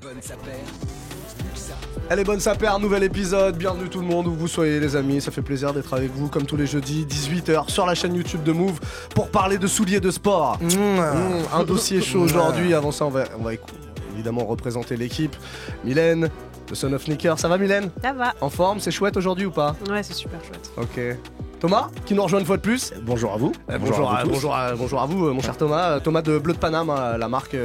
bonne sa paire. Elle est bonne sa paire, nouvel épisode, bienvenue tout le monde, où vous soyez les amis, ça fait plaisir d'être avec vous comme tous les jeudis, 18h sur la chaîne YouTube de Move pour parler de souliers de sport. Un dossier chaud aujourd'hui, avant ça on va évidemment représenter l'équipe. Mylène, de Son of Sneakers, ça va Mylène ? Ça va. En forme, c'est chouette aujourd'hui ou pas ? Ouais, c'est super chouette. Ok. Thomas, qui nous rejoint une fois de plus. Bonjour à vous. Bonjour à vous, mon cher Thomas. Thomas de Bleu de Paname, la marque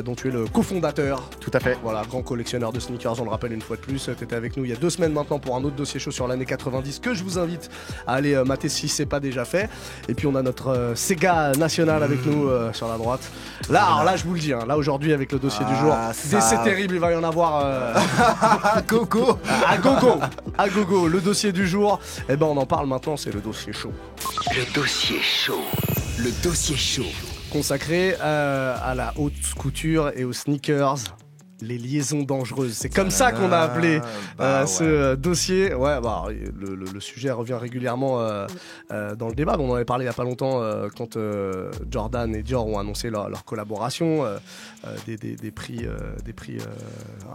dont tu es le cofondateur. Tout à fait. Voilà, grand collectionneur de sneakers, on le rappelle une fois de plus. Tu étais avec nous il y a 2 semaines maintenant pour un autre dossier chaud sur l'année 90 que je vous invite à aller mater si c'est pas déjà fait. Et puis on a notre Sega national avec nous sur la droite. Là, je vous le dis, là aujourd'hui avec le dossier du jour, c'est terrible, il va y en avoir. À gogo. À gogo, le dossier du jour. Eh ben on en parle maintenant, c'est le dossier chaud. Le dossier chaud. Le dossier chaud. Consacré à la haute couture et aux sneakers. Les liaisons dangereuses, c'est comme ça qu'on a appelé ce dossier. Ouais, le sujet revient régulièrement dans le débat. On en avait parlé il n'y a pas longtemps quand Jordan et Dior ont annoncé leur collaboration, des prix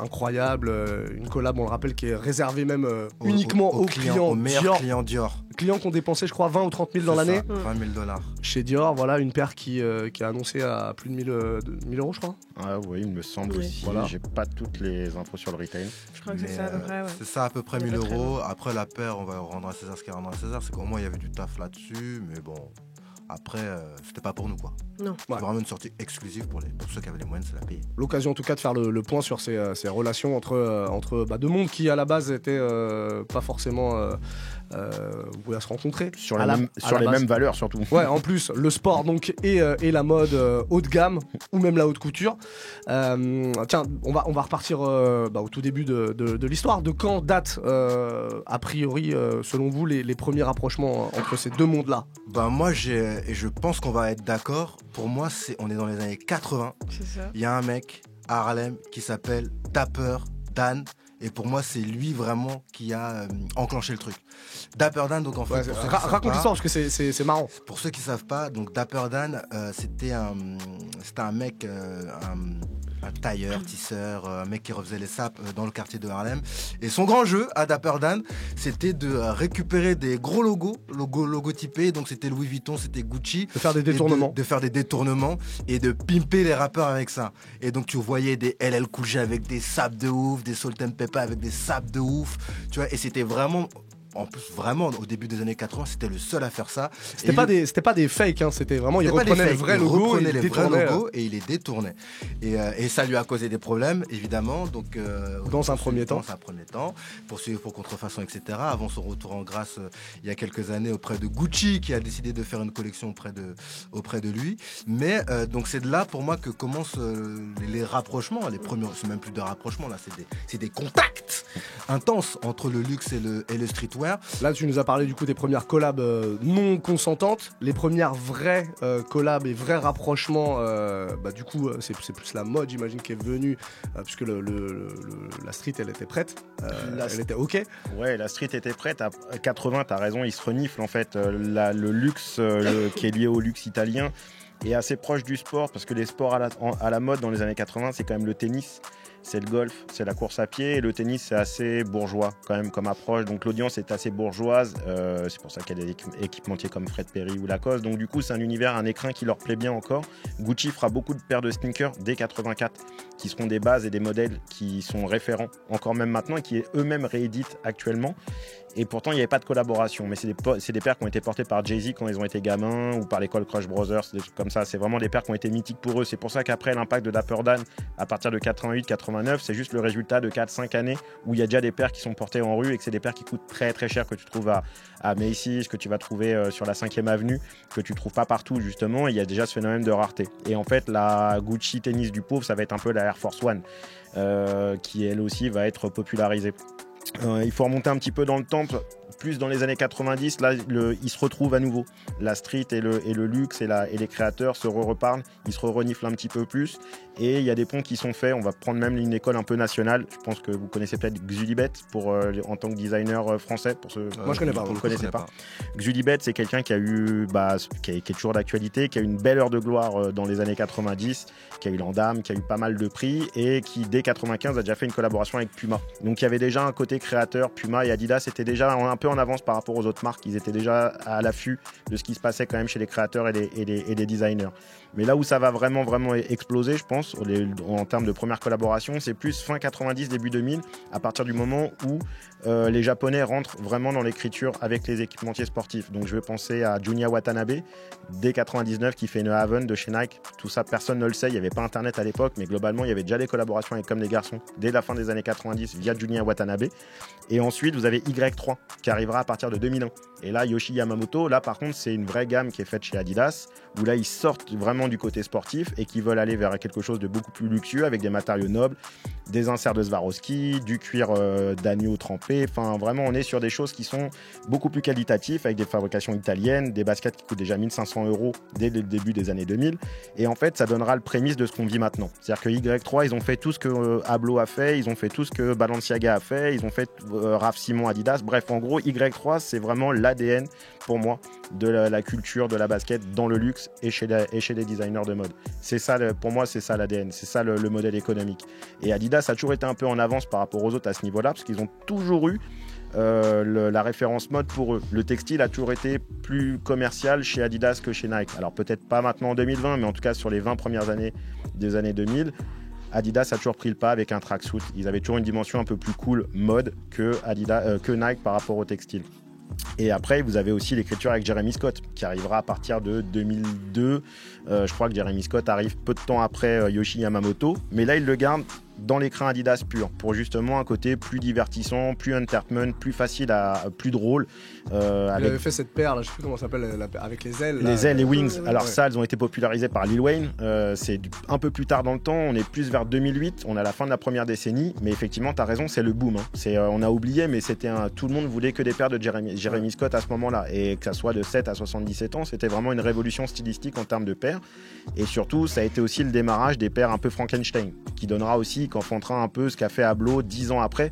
incroyables, une collab, on le rappelle, qui est réservée même uniquement aux clients, aux meilleurs clients Dior. Clients qui ont dépensé, je crois, 20 ou 30 000 dans l'année. 20 000 $. Chez Dior, voilà, une paire qui est annoncée à plus de 1000 euros, je crois. Ah oui, il me semble aussi. Voilà. J'ai pas toutes les infos sur le retail. Je crois que c'est ça à peu près, ouais. C'est ça à peu près 1000 €. Après la paire, on va rendre à César ce qu'il y a à rendre à César. C'est qu'au moins il y avait du taf là-dessus, mais bon. Après, c'était pas pour nous quoi. Non. C'est vraiment une sortie exclusive pour ceux qui avaient les moyens de se la payer. L'occasion en tout cas de faire le point sur ces relations entre deux mondes qui à la base étaient pas forcément voués à se rencontrer. Sur les mêmes valeurs surtout. Ouais, en plus, le sport donc et la mode haut de gamme ou même la haute couture. Tiens, on va repartir au tout début de l'histoire. De quand date a priori selon vous les premiers rapprochements entre ces deux mondes-là ? Moi et je pense qu'on va être d'accord. Pour moi, on est dans les années 80. C'est ça. Il y a un mec à Harlem qui s'appelle Dapper Dan. Et pour moi, c'est lui vraiment qui a enclenché le truc. Dapper Dan, donc en fait... raconte l'histoire parce que c'est marrant. Pour ceux qui ne savent pas, donc Dapper Dan, c'était un mec... un tailleur, tisseur, un mec qui refaisait les sapes dans le quartier de Harlem. Et son grand jeu à Dapper Dan, c'était de récupérer des gros logotypés. Donc c'était Louis Vuitton, c'était Gucci. De faire des détournements. De faire des détournements et de pimper les rappeurs avec ça. Et donc tu voyais des LL Cool J avec des sapes de ouf, des Salt-N-Pepa avec des sapes de ouf. Tu vois, et c'était vraiment... En plus, vraiment, au début des années 80, c'était le seul à faire ça. C'était pas des fakes, c'était vraiment, il reprenait le vrai logo et il les détournait. Et ça lui a causé des problèmes, évidemment. Donc, dans un premier temps, poursuivi pour contrefaçon, etc. Avant son retour en grâce, il y a quelques années, auprès de Gucci, qui a décidé de faire une collection auprès de lui. Mais donc, c'est de là, pour moi, que commencent les rapprochements. Les premiers, c'est même plus de rapprochements, là, c'est des contacts intenses entre le luxe et le streetwear. Là, tu nous as parlé du coup des premières collabs non consentantes, les premières vraies collabs et vrais rapprochements. Du coup, c'est plus la mode, j'imagine, qui est venue, puisque la street, elle était prête, elle était ok. Ouais, la street était prête. À 80, t'as raison, il se renifle en fait. Le luxe qui est lié au luxe italien est assez proche du sport, parce que les sports à la mode dans les années 80, c'est quand même le tennis. C'est le golf, c'est la course à pied, et le tennis c'est assez bourgeois quand même comme approche, donc l'audience est assez bourgeoise, c'est pour ça qu'il y a des équipementiers comme Fred Perry ou Lacoste, donc du coup c'est un univers, un écrin qui leur plaît bien encore. Gucci fera beaucoup de paires de sneakers dès 84 qui seront des bases et des modèles qui sont référents encore même maintenant et qui eux-mêmes rééditent actuellement. Et pourtant, il n'y avait pas de collaboration. Mais c'est des paires qui ont été portées par Jay-Z quand ils ont été gamins, ou par l'école Crush Brothers, des trucs comme ça. C'est vraiment des paires qui ont été mythiques pour eux. C'est pour ça qu'après, l'impact de Dapper Dan, à partir de 88-89, c'est juste le résultat de 4-5 années où il y a déjà des paires qui sont portées en rue et que c'est des paires qui coûtent très très cher, que tu trouves à Macy's, que tu vas trouver sur la 5e avenue, que tu ne trouves pas partout justement. Et il y a déjà ce phénomène de rareté. Et en fait, la Gucci tennis du pauvre, ça va être un peu la Air Force One, qui elle aussi va être popularisée. Il faut remonter un petit peu dans le temps plus dans les années 90, là, ils se retrouvent à nouveau. La street et le luxe et les créateurs se reparlent, ils se reniflent un petit peu plus. Et il y a des ponts qui sont faits. On va prendre même une école un peu nationale. Je pense que vous connaissez peut-être Xulibet en tant que designer français. Pour ceux, Moi, je connais pas. Vous ne connaissez pas. Xulibet, c'est quelqu'un qui a eu, qui est toujours d'actualité, qui a eu une belle heure de gloire dans les années 90, qui a eu l'Andam, qui a eu pas mal de prix et qui, dès 95, a déjà fait une collaboration avec Puma. Donc, il y avait déjà un côté créateur. Puma et Adidas étaient déjà un peu en avance par rapport aux autres marques. Ils étaient déjà à l'affût de ce qui se passait quand même chez les créateurs et les designers. Mais là où ça va vraiment exploser, je pense, en termes de première collaboration, c'est plus fin 90, début 2000, à partir du moment où les Japonais rentrent vraiment dans l'écriture avec les équipementiers sportifs. Donc je vais penser à Junya Watanabe, dès 99, qui fait une Haven de chez Nike. Tout ça, personne ne le sait, il n'y avait pas Internet à l'époque, mais globalement, il y avait déjà des collaborations avec Comme des Garçons, dès la fin des années 90, via Junya Watanabe. Et ensuite, vous avez Y3, qui arrivera à partir de 2001. Et là, Yoshi Yamamoto, là par contre, c'est une vraie gamme qui est faite chez Adidas, où là, ils sortent vraiment du côté sportif et qui veulent aller vers quelque chose de beaucoup plus luxueux, avec des matériaux nobles, des inserts de Swarovski, du cuir d'agneau trempé. Enfin, vraiment, on est sur des choses qui sont beaucoup plus qualitatives, avec des fabrications italiennes, des baskets qui coûtent déjà 1 500 € dès le début des années 2000. Et en fait, ça donnera le prémisse de ce qu'on vit maintenant. C'est-à-dire que Y3, ils ont fait tout ce que Ablo a fait, ils ont fait tout ce que Balenciaga a fait, ils ont fait Raf Simon, Adidas. Bref, en gros, Y3, c'est vraiment l'ADN, pour moi, de la culture de la basket dans le luxe et chez les designers de mode. C'est ça, pour moi, c'est ça l'ADN, c'est ça le modèle économique. Et Adidas a toujours été un peu en avance par rapport aux autres à ce niveau-là, parce qu'ils ont toujours eu la référence mode pour eux. Le textile a toujours été plus commercial chez Adidas que chez Nike. Alors peut-être pas maintenant en 2020, mais en tout cas sur les 20 premières années des années 2000, Adidas a toujours pris le pas avec un tracksuit. Ils avaient toujours une dimension un peu plus cool mode que Nike par rapport au textile. Et après, vous avez aussi l'écriture avec Jeremy Scott, qui arrivera à partir de 2002. Je crois que Jeremy Scott arrive peu de temps après Yoshi Yamamoto. Mais là, il le garde dans l'écran Adidas pur, pour justement un côté plus divertissant, plus entertainment, plus facile, plus drôle. Il avait fait cette paire, là, je sais plus comment ça s'appelle, avec les ailes. Les ailes, les wings. Alors ça, elles ont été popularisées par Lil Wayne. C'est un peu plus tard dans le temps, on est plus vers 2008, on est à la fin de la première décennie. Mais effectivement, tu as raison, c'est le boom. On a oublié, mais tout le monde voulait que des paires de Jeremy Scott à ce moment-là. Et que ça soit de 7 à 77 ans, c'était vraiment une révolution stylistique en termes de paires. Et surtout, ça a été aussi le démarrage des paires un peu Frankenstein, qui donnera aussi, qu'enfantera un peu ce qu'a fait Ablo 10 ans après,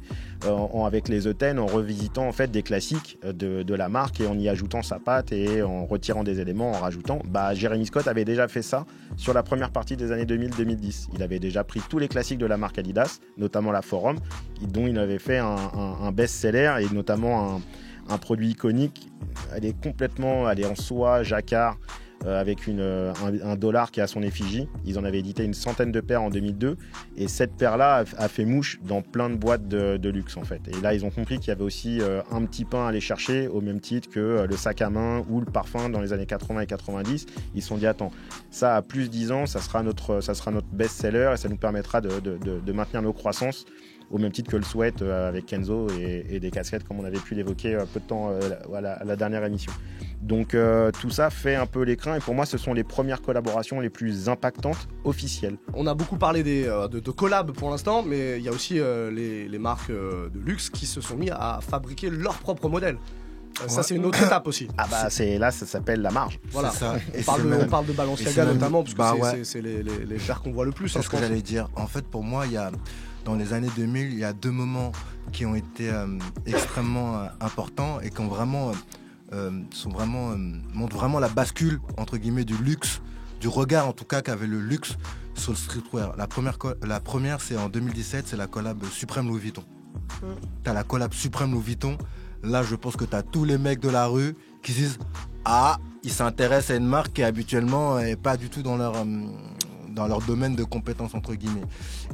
avec les E10, en revisitant en fait des classiques de la marque et en y ajoutant sa patte et en retirant des éléments, en rajoutant. Jeremy Scott avait déjà fait ça sur la première partie des années 2000-2010. Il avait déjà pris tous les classiques de la marque Adidas, notamment la Forum, dont il avait fait un best-seller et notamment un produit iconique. Elle est en soie, jacquard, avec un dollar qui est à son effigie. Ils en avaient édité une centaine de paires en 2002 et cette paire-là a fait mouche dans plein de boîtes de luxe en fait. Et là, ils ont compris qu'il y avait aussi un petit pain à aller chercher au même titre que le sac à main ou le parfum dans les années 80 et 90. Ils se sont dit, attends, ça à plus 10 ans, ça sera notre best-seller et ça nous permettra de maintenir nos croissances, au même titre que le sweat avec Kenzo et des casquettes comme on avait pu l'évoquer peu de temps à la dernière émission. Donc tout ça fait un peu l'écran et pour moi ce sont les premières collaborations les plus impactantes officielles. On a beaucoup parlé de collabs pour l'instant, mais il y a aussi les marques de luxe qui se sont mis à fabriquer leur propre modèle. Ça c'est une autre étape aussi. Là ça s'appelle la marge. Voilà. C'est ça. On parle de Balenciaga notamment parce que c'est les paires qu'on voit le plus. C'est ce que j'allais dire. En fait pour moi dans les années 2000, il y a deux moments qui ont été extrêmement importants et qui ont vraiment montrent vraiment la bascule entre guillemets du luxe, du regard en tout cas qu'avait le luxe sur le streetwear. La première c'est en 2017, c'est la collab Supreme Louis Vuitton. T'as la collab Supreme Louis Vuitton. Là, je pense que t'as tous les mecs de la rue qui disent ils s'intéressent à une marque qui habituellement est pas du tout dans leur domaine de compétences entre guillemets.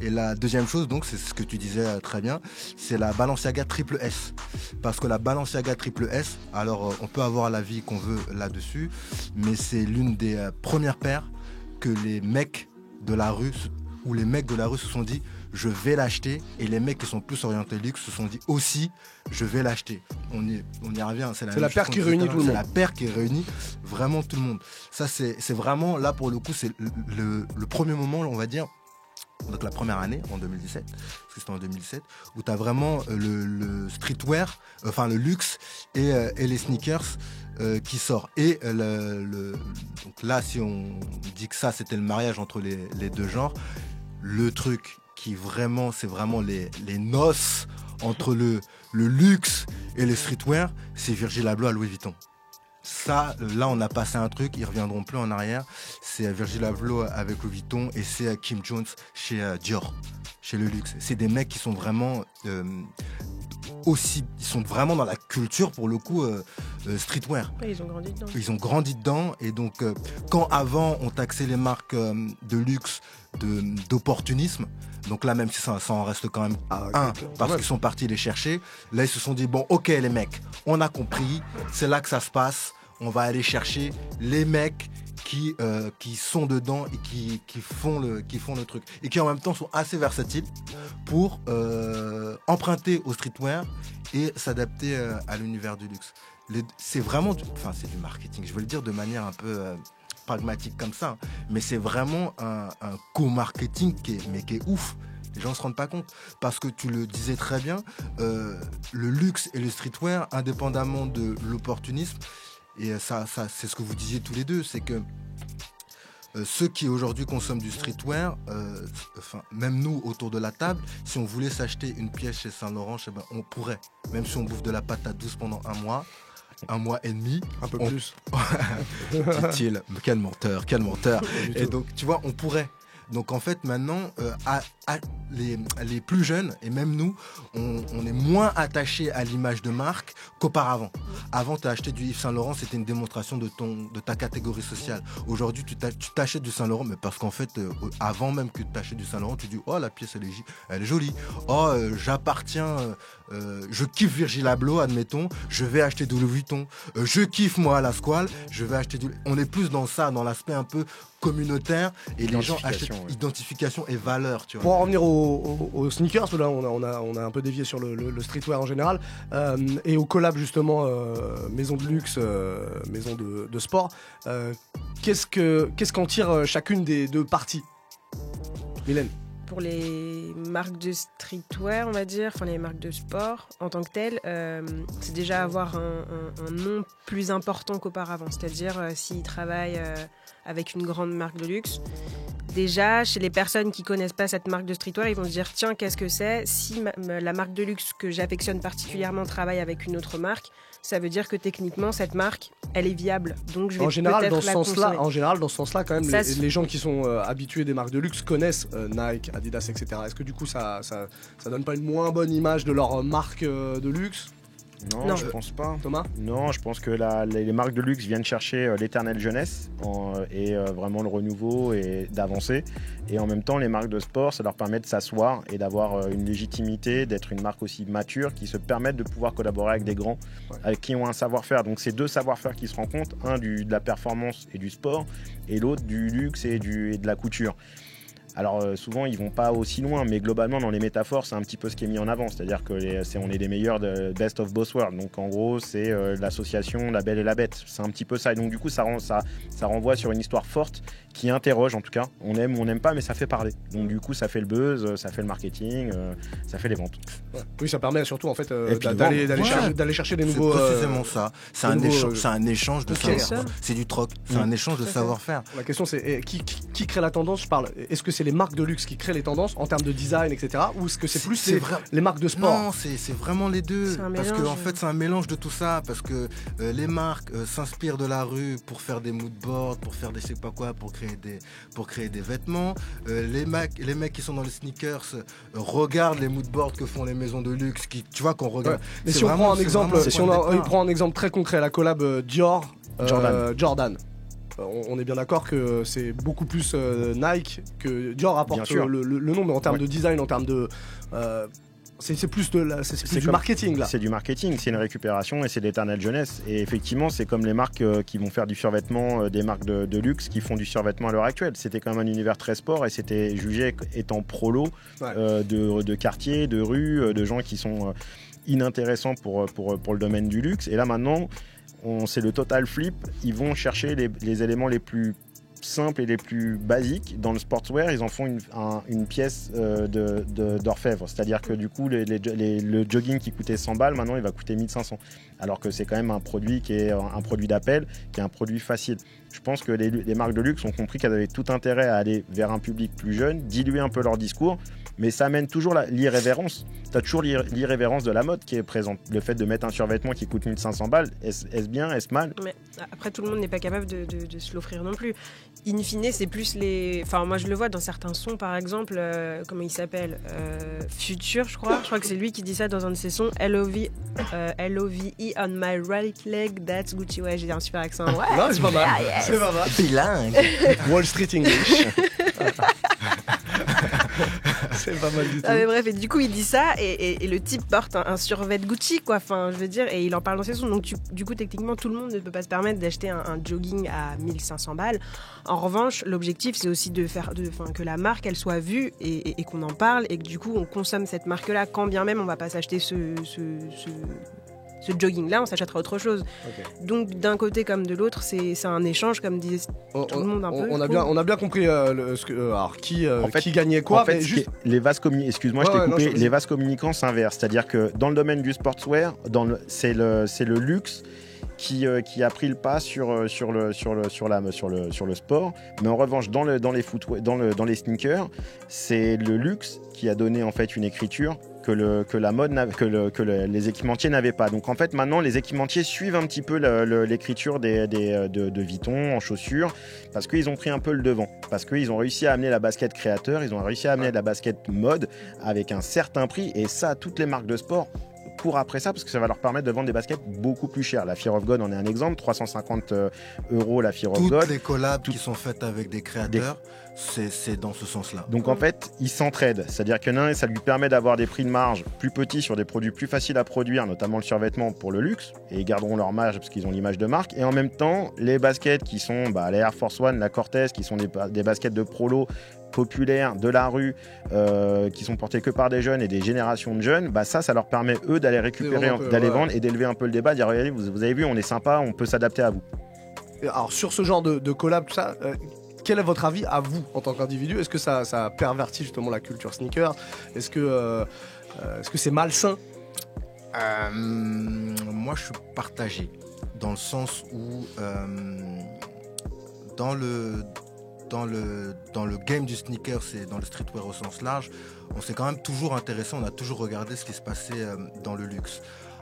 Et la deuxième chose, donc, c'est ce que tu disais très bien, c'est la Balenciaga Triple S. Parce que la Balenciaga Triple S, alors on peut avoir l'avis qu'on veut là-dessus, mais c'est l'une des premières paires que les mecs de la rue se sont dit je vais l'acheter, et les mecs qui sont plus orientés luxe se sont dit aussi je vais l'acheter. On y revient, c'est la paire qui réunit tout le monde. C'est la paire qui réunit vraiment tout le monde. Ça c'est vraiment, là pour le coup, c'est le premier moment, on va dire, donc la première année, en 2017, parce que c'était en 2007, où tu as vraiment le streetwear, enfin le luxe et les sneakers qui sort. Et donc là, si on dit que ça, c'était le mariage entre les deux genres, le truc qui vraiment, c'est vraiment les noces entre le luxe et le streetwear, c'est Virgil Abloh à Louis Vuitton. Ça, là, on a passé un truc, ils reviendront plus en arrière. C'est Virgil Abloh avec Louis Vuitton et c'est Kim Jones chez Dior, chez le luxe. C'est des mecs qui sont vraiment ils sont vraiment dans la culture pour le coup streetwear. Ouais, ils ont grandi dedans. Ils ont grandi dedans et donc quand avant on taxait les marques de luxe d'opportunisme, donc là même si ça en reste quand même parce qu'ils sont partis les chercher, là ils se sont dit bon ok les mecs, on a compris, c'est là que ça se passe, on va aller chercher les mecs qui sont dedans et qui font le truc et qui en même temps sont assez versatiles pour emprunter au streetwear et s'adapter à l'univers du luxe. C'est vraiment c'est du marketing, je veux le dire de manière un peu pragmatique comme ça, mais c'est vraiment un co-marketing qui est ouf. Les gens ne se rendent pas compte parce que tu le disais très bien, le luxe et le streetwear, indépendamment de l'opportunisme, et ça c'est ce que vous disiez tous les deux, c'est que ceux qui aujourd'hui consomment du streetwear, même nous autour de la table, si on voulait s'acheter une pièce chez Saint Laurent, on pourrait, même si on bouffe de la pâte à 12 pendant un mois et demi. Un peu plus. Dit-il, quel menteur. Et donc, tu vois, on pourrait. Donc en fait maintenant, les plus jeunes, et même nous, on est moins attachés à l'image de marque qu'auparavant. Avant, tu as acheté du Yves Saint Laurent, c'était une démonstration de ta catégorie sociale. Aujourd'hui, tu t'achètes du Saint Laurent, mais parce qu'en fait, avant même que tu t'achètes du Saint Laurent, tu dis « Oh, la pièce, elle est jolie. Oh, j'appartiens, je kiffe Virgil Abloh, admettons, je vais acheter du Louis Vuitton. Je kiffe, moi, la Squale, je vais acheter du... » On est plus dans ça, dans l'aspect un peu communautaire, et les gens achètent identification et valeur, tu vois. Pour en revenir aux sneakers, là on a un peu dévié sur le streetwear en général, et aux collabs justement maison de luxe, maison de sport, qu'est-ce qu'en tire chacune des deux parties, Mylène? Pour les marques de streetwear, on va dire, enfin les marques de sport en tant que telles, c'est déjà avoir un nom plus important qu'auparavant. C'est-à-dire s'ils travaillent avec une grande marque de luxe, déjà chez les personnes qui connaissent pas cette marque de streetwear, ils vont se dire tiens, qu'est-ce que c'est? Si la marque de luxe que j'affectionne particulièrement travaille avec une autre marque, ça veut dire que techniquement cette marque elle est viable, donc je vais peut-être la consommer. En général, dans ce sens-là, quand même, les gens qui sont habitués des marques de luxe connaissent Nike, Adidas, etc. Est-ce que du coup, ça donne pas une moins bonne image de leur marque de luxe? Non, je pense pas. Thomas? Non, je pense que les marques de luxe viennent chercher l'éternelle jeunesse et vraiment le renouveau et d'avancer. Et en même temps, les marques de sport, ça leur permet de s'asseoir et d'avoir une légitimité, d'être une marque aussi mature qui se permettent de pouvoir collaborer avec des grands, avec qui ont un savoir-faire. Donc c'est deux savoir-faire qui se rencontrent, un de la performance et du sport, et l'autre du luxe et de la couture. Alors souvent ils vont pas aussi loin, mais globalement dans les métaphores c'est un petit peu ce qui est mis en avant, c'est-à-dire que on est des meilleurs de best of both worlds, donc en gros c'est l'association La Belle et la Bête, c'est un petit peu ça, et donc du coup ça renvoie sur une histoire forte qui interroge, en tout cas, on aime ou on n'aime pas, mais ça fait parler, donc du coup ça fait le buzz, ça fait le marketing, ça fait les ventes. Oui, ça permet surtout en fait d'aller chercher des nouveaux... C'est précisément ça, c'est un échange de savoir-faire, c'est du troc, c'est un échange de savoir-faire. La question c'est qui crée la tendance? Je parle, est-ce que c'est les marques de luxe qui créent les tendances en termes de design, etc., ou est-ce que c'est plus les marques de sport? Non, c'est vraiment les deux, parce que en fait c'est un mélange de tout ça, parce que les marques s'inspirent de la rue pour faire des moodboards, pour faire des je sais pas quoi, pour créer des vêtements. Les mecs qui sont dans les sneakers regardent les moodboards que font les maisons de luxe, tu vois qu'on regarde. Mais si on prend un exemple, il prend un exemple très concret, la collab Dior Jordan. On est bien d'accord que c'est beaucoup plus Nike que Dior apporte le nom, mais en termes de design, en termes de... c'est plus du marketing là. C'est du marketing, c'est une récupération et c'est de l'éternelle jeunesse. Et effectivement, c'est comme les marques qui vont faire du survêtement, des marques de luxe qui font du survêtement à l'heure actuelle. C'était quand même un univers très sport et c'était jugé étant prolo de quartier, de rue, de gens qui sont inintéressants pour le domaine du luxe. Et là maintenant, c'est le total flip. Ils vont chercher les éléments les plus simples et les plus basiques, dans le sportswear, ils en font une pièce d'orfèvre. C'est-à-dire que du coup, le jogging qui coûtait 100 balles, maintenant il va coûter 1500. Alors que c'est quand même un produit qui est un produit d'appel, qui est un produit facile. Je pense que les marques de luxe ont compris qu'elles avaient tout intérêt à aller vers un public plus jeune, diluer un peu leur discours, mais ça amène toujours l'irrévérence. Tu as toujours l'irrévérence de la mode qui est présente. Le fait de mettre un survêtement qui coûte 1500 balles, est-ce bien, est-ce mal? Mais après, tout le monde n'est pas capable de se l'offrir non plus. In fine, c'est plus les... Enfin, moi, je le vois dans certains sons, par exemple, comment il s'appelle Future, je crois. Je crois que c'est lui qui dit ça dans un de ses sons. L-O-V-E on my right leg, that's Gucci. Ouais, j'ai un super accent. Ouais, non, c'est pas mal. Ah, yes. C'est pas mal. Bilingue. Wall Street English. C'est pas mal du tout. Ah mais bref, et du coup il dit ça et le type porte un survêt Gucci quoi, enfin je veux dire, et il en parle dans ses sons, donc du coup techniquement tout le monde ne peut pas se permettre d'acheter un jogging à 1500 balles. En revanche, l'objectif c'est aussi que la marque elle soit vue et qu'on en parle et que du coup on consomme cette marque là, quand bien même on va pas s'acheter ce jogging-là, on s'achètera autre chose. Okay. Donc d'un côté comme de l'autre, c'est un échange, comme disait tout le monde un peu. On a bien compris alors qui gagnait quoi. En fait, juste... les vases communicants, excuse-moi, je t'ai coupé. Les vases communicants s'inversent, c'est-à-dire que dans le domaine du sportswear, c'est le luxe qui a pris le pas sur le sport, mais en revanche dans les sneakers, c'est le luxe qui a donné en fait une écriture que la mode les équipementiers n'avaient pas. Donc en fait maintenant les équipementiers suivent un petit peu l'écriture de Vuitton en chaussures, parce qu'ils ont pris un peu le devant, parce qu'ils ont réussi à amener la basket créateur, ils ont réussi à amener la basket mode avec un certain prix, et ça toutes les marques de sport courent après ça parce que ça va leur permettre de vendre des baskets beaucoup plus chères. La Fear of God en est un exemple, 350 € la Fear of God. Toutes les collabs qui sont faites avec des créateurs, c'est dans ce sens-là. Donc en fait, ils s'entraident. C'est-à-dire que l'un, ça lui permet d'avoir des prix de marge plus petits sur des produits plus faciles à produire, notamment le survêtement pour le luxe, et ils garderont leur marge parce qu'ils ont l'image de marque. Et en même temps, les baskets qui sont les Air Force One, la Cortez, qui sont des baskets de prolo populaires de la rue, qui sont portés que par des jeunes et des générations de jeunes, ça leur permet eux d'aller récupérer, d'aller vendre et d'élever un peu le débat, de dire regardez, vous avez vu, on est sympa, on peut s'adapter à vous. Alors sur ce genre de collab, tout ça, quel est votre avis à vous en tant qu'individu? Est-ce que ça pervertit justement la culture sneaker? Est-ce que c'est malsain? Moi je suis partagé dans le sens où dans le game du sneaker, c'est dans le streetwear au sens large, on s'est quand même toujours intéressé, on a toujours regardé ce qui se passait dans le luxe.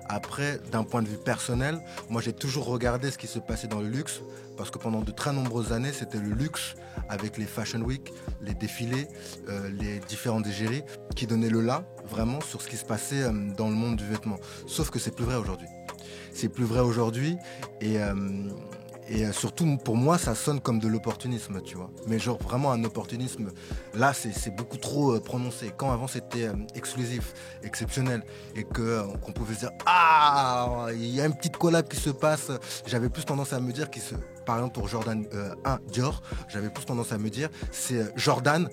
Après, d'un point de vue personnel, moi j'ai toujours regardé ce qui se passait dans le luxe, parce que pendant de très nombreuses années, c'était le luxe avec les Fashion Week, les défilés, les différentes égéries qui donnaient le là, vraiment, sur ce qui se passait dans le monde du vêtement. Sauf que c'est plus vrai aujourd'hui. C'est plus vrai aujourd'hui, et surtout, pour moi, ça sonne comme de l'opportunisme, tu vois. Mais genre, vraiment un opportunisme, là, c'est beaucoup trop prononcé. Quand avant, c'était exclusif, exceptionnel, et qu'on pouvait se dire « Ah, il y a une petite collab qui se passe », j'avais plus tendance à me dire, par exemple, pour Jordan 1 Dior, j'avais plus tendance à me dire, c'est Jordan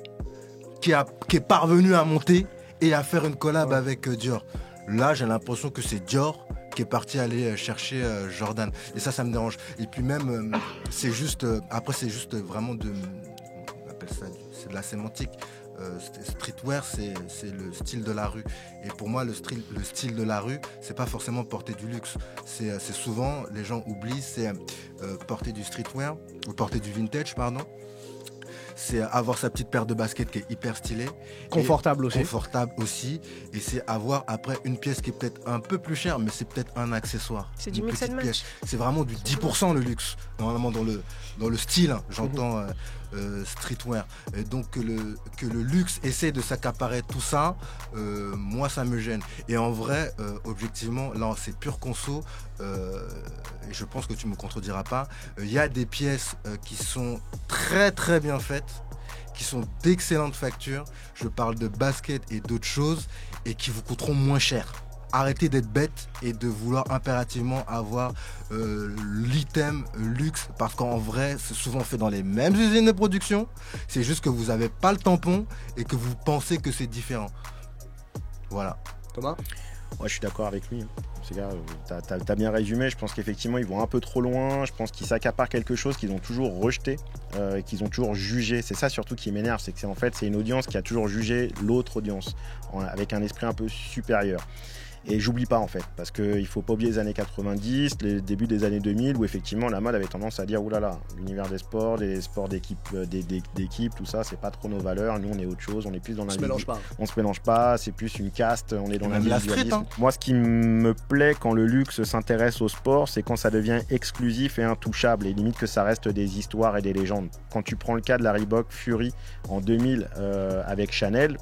qui est parvenu à monter et à faire une collab avec Dior. Là, j'ai l'impression que c'est Dior qui est parti aller chercher Jordan, et ça me dérange. Et puis même c'est juste après c'est juste vraiment on appelle ça c'est de la sémantique. Streetwear c'est le style de la rue, et pour moi le style de la rue c'est pas forcément porter du luxe, c'est souvent, les gens oublient, c'est porter du streetwear ou porter du vintage, pardon. C'est avoir sa petite paire de baskets qui est hyper stylée. Confortable aussi. Et c'est avoir après une pièce qui est peut-être un peu plus chère, mais c'est peut-être un accessoire. C'est du mix and match. C'est vraiment du 10% le luxe. Normalement dans le style, hein, j'entends streetwear. Et donc que le luxe essaie de s'accaparer tout ça, moi ça me gêne. Et en vrai, objectivement, là c'est pur conso. Et je pense que tu me contrediras pas. Il y a des pièces qui sont très très bien faites, qui sont d'excellentes factures. Je parle de baskets et d'autres choses, et qui vous coûteront moins cher. Arrêtez d'être bête et de vouloir impérativement avoir l'item luxe, parce qu'en vrai c'est souvent fait dans les mêmes usines de production. C'est juste que vous n'avez pas le tampon et que vous pensez que c'est différent. Voilà. Thomas ? Ouais, je suis d'accord avec lui. Ces gars, t'as bien résumé. Je pense qu'effectivement, ils vont un peu trop loin. Je pense qu'ils s'accaparent quelque chose qu'ils ont toujours rejeté, qu'ils ont toujours jugé. C'est ça surtout qui m'énerve, c'est que c'est une audience qui a toujours jugé l'autre audience avec un esprit un peu supérieur. Et j'oublie pas en fait, parce qu'il faut pas oublier les années 90, les débuts des années 2000, où effectivement la mode avait tendance à dire oulala, l'univers des sports, les sports d'équipe, tout ça, c'est pas trop nos valeurs. Nous, on est autre chose, on est plus dans on se mélange pas, c'est plus une caste, on est dans l'individualisme. Hein. Moi, ce qui me plaît quand le luxe s'intéresse au sport, c'est quand ça devient exclusif et intouchable, et limite que ça reste des histoires et des légendes. Quand tu prends le cas de la Reebok Fury en 2000 avec Chanel,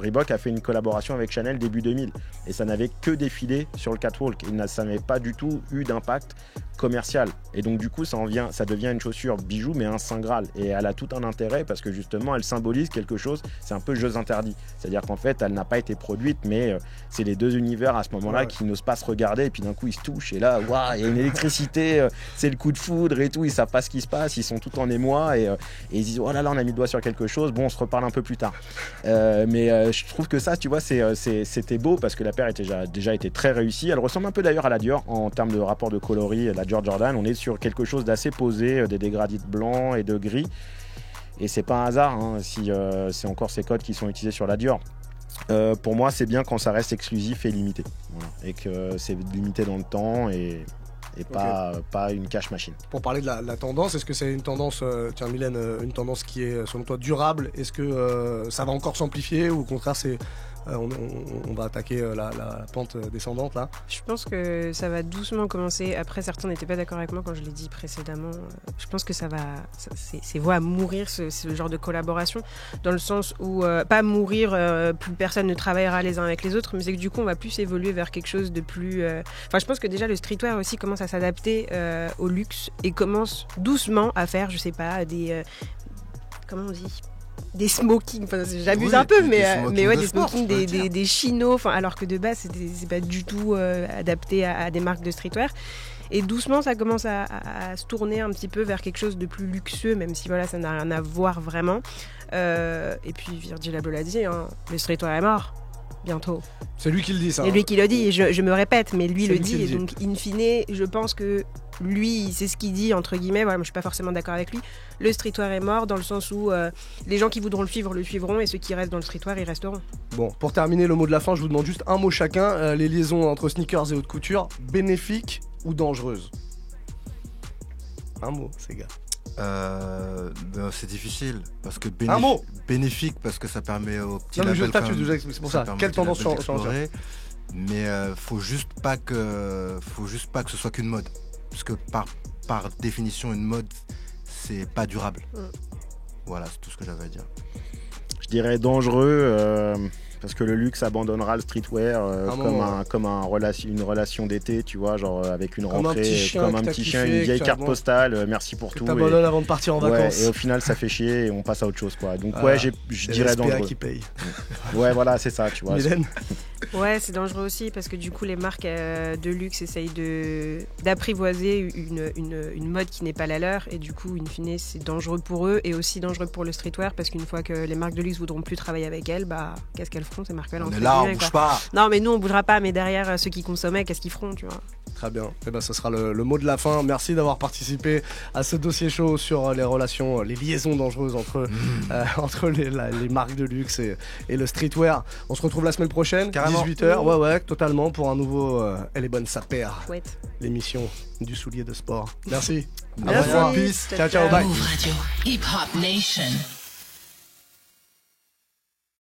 Reebok a fait une collaboration avec Chanel début 2000. Et ça n'avait que défilé sur le catwalk. Ça n'avait pas du tout eu d'impact commercial. Et donc du coup, ça devient une chaussure bijou, mais un saint graal. Et elle a tout un intérêt parce que justement, elle symbolise quelque chose. C'est un peu jeux interdits. C'est-à-dire qu'en fait, elle n'a pas été produite, mais c'est les deux univers à ce moment-là qui n'osent pas se regarder. Et puis d'un coup, ils se touchent. Et là, waouh, il y a une électricité. C'est le coup de foudre et tout. Ils savent pas ce qui se passe. Ils sont tout en émoi et ils disent oh là là, on a mis le doigt sur quelque chose. Bon, on se reparle un peu plus tard. Mais je trouve que ça, tu vois, c'était beau parce que la paire était déjà été très réussie. Elle ressemble un peu d'ailleurs à la Dior en termes de rapport de coloris, la Dior Jordan. On est sur quelque chose d'assez posé, des dégradés de blanc et de gris. Et c'est pas un hasard si c'est encore ces codes qui sont utilisés sur la Dior. Pour moi, c'est bien quand ça reste exclusif et limité. Voilà. Et que c'est limité dans le temps et pas une cash machine. Pour parler de la tendance, est-ce que c'est une tendance, tiens Mylène, une tendance qui est selon toi durable? Est-ce que ça va encore s'amplifier ou au contraire on va attaquer la pente descendante là? Je pense que ça va doucement commencer. Après, certains n'étaient pas d'accord avec moi quand je l'ai dit précédemment. Je pense que c'est voie à mourir ce genre de collaboration, dans le sens où pas mourir, plus personne ne travaillera les uns avec les autres, mais c'est que du coup on va plus évoluer vers quelque chose de plus. Enfin, je pense que déjà le streetwear aussi commence à s'adapter au luxe et commence doucement à faire, je sais pas, des comment on dit? Des smokings, enfin j'abuse un peu, mais ouais, des smokings, des chinos, enfin alors que de base c'est pas du tout adapté à des marques de streetwear. Et doucement ça commence à se tourner un petit peu vers quelque chose de plus luxueux, même si voilà ça n'a rien à voir vraiment. Et puis Virgil Abloh l'a dit, le streetwear est mort. Bientôt. C'est lui qui le dit ça. C'est lui qui le dit, et je me répète, mais lui le dit, et donc in fine, je pense que lui, c'est ce qu'il dit, entre guillemets, voilà, moi je suis pas forcément d'accord avec lui, le streetwear est mort dans le sens où les gens qui voudront le suivre le suivront, et ceux qui restent dans le streetwear, ils resteront. Bon, pour terminer le mot de la fin, je vous demande juste un mot chacun, les liaisons entre sneakers et haute couture, bénéfiques ou dangereuses? Un mot, ces gars. C'est difficile parce que bénéfique parce que ça permet aux petits labels c'est pour ça. Quelle tendance changer? Mais faut juste pas que ce soit qu'une mode, parce que par définition une mode c'est pas durable. Voilà, c'est tout ce que j'avais à dire. Je dirais dangereux parce que le luxe abandonnera le streetwear comme une relation d'été, tu vois, genre avec une rentrée, comme un petit chien, une vieille carte postale, merci pour tout. T'abandonnes avant de partir en vacances. Et au final, ça fait chier et on passe à autre chose, quoi. Donc je dirais dangereux. Qui paye. Ouais, voilà, c'est ça, tu vois. Mylène. Ouais, c'est dangereux aussi parce que du coup, les marques de luxe essayent d'apprivoiser une mode qui n'est pas la leur, et du coup, in fine, c'est dangereux pour eux et aussi dangereux pour le streetwear parce qu'une fois que les marques de luxe voudront plus travailler avec elles, bah qu'est-ce qu'elles feront ces marques-là? On est là, on bouge pas. Non, mais nous on bougera pas, mais derrière ceux qui consommaient, qu'est-ce qu'ils feront, tu vois? Très bien. Et ben ce sera le mot de la fin. Merci d'avoir participé à ce dossier chaud sur les relations, les liaisons dangereuses entre les marques de luxe et le streetwear. On se retrouve la semaine prochaine, carrément. 18h. Ouais, totalement, pour un nouveau Elle est bonne sa paire. Chouette. L'émission du soulier de sport. Merci. Merci. Peace. Ciao, bye. Move Radio, Hip Hop Nation.